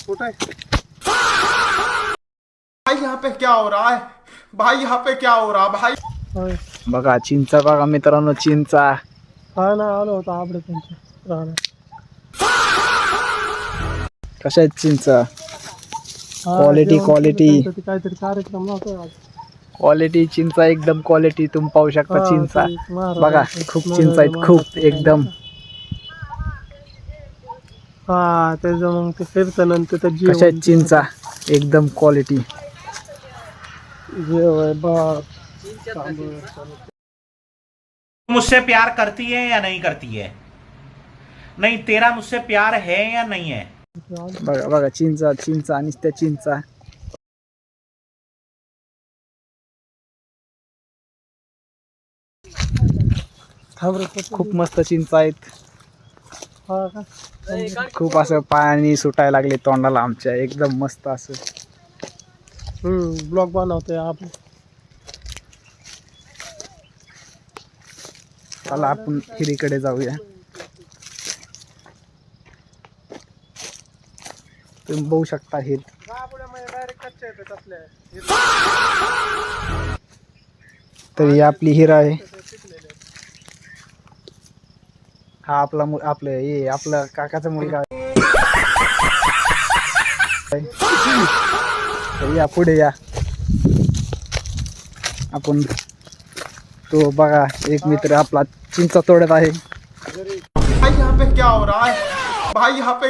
छोटा है भाई। यहाँ पे क्या हो रहा है भाई? यहाँ पे क्या हो रहा भाई? बघा चिंचा, बघा मित्रांनो चिंचा. हा ना, आलो होता आपल्या त्यांच्या राहणार. कशा आहेत चिंचा? क्वालिटी क्वालिटी काहीतरी कार्यक्रम नव्हता आज. क्वालिटी चिंचा एकदम क्वालिटी. तुम्ही पाहू शकता चिंचा. बघा खूप चिंचा आहेत, खूप एकदम. हा त्याचं मग ते फिरतानंतर तर कशा आहेत चिंचा? एकदम क्वालिटी. जेवय बा. मुझसे प्यार करती है या नहीं करती है? नहीं, तेरा मुझसे प्यार है या नहीं है? बघा बघा चिंचा चिंचा आणि त्या चिंचा. खूप मस्त चिंचा आहेत. खूप असं पाणी सुटायला लागले तोंडाला आमच्या. एकदम मस्त असं. ब्लॉग बनवतोय आपण. चला आपण हिरीकडे जाऊया. तुम्ही बघू शकता हिर. तर ही आपली हिर आहे. हा आपला आपलं हे आपला काकाचा मुलगा आहे. तर या पुढे या आपण. तो बघा एक मित्र आपला चिंचा तोडत आहे. भाई यहाँ पे क्या हो रहा है भाई? यहाँ पे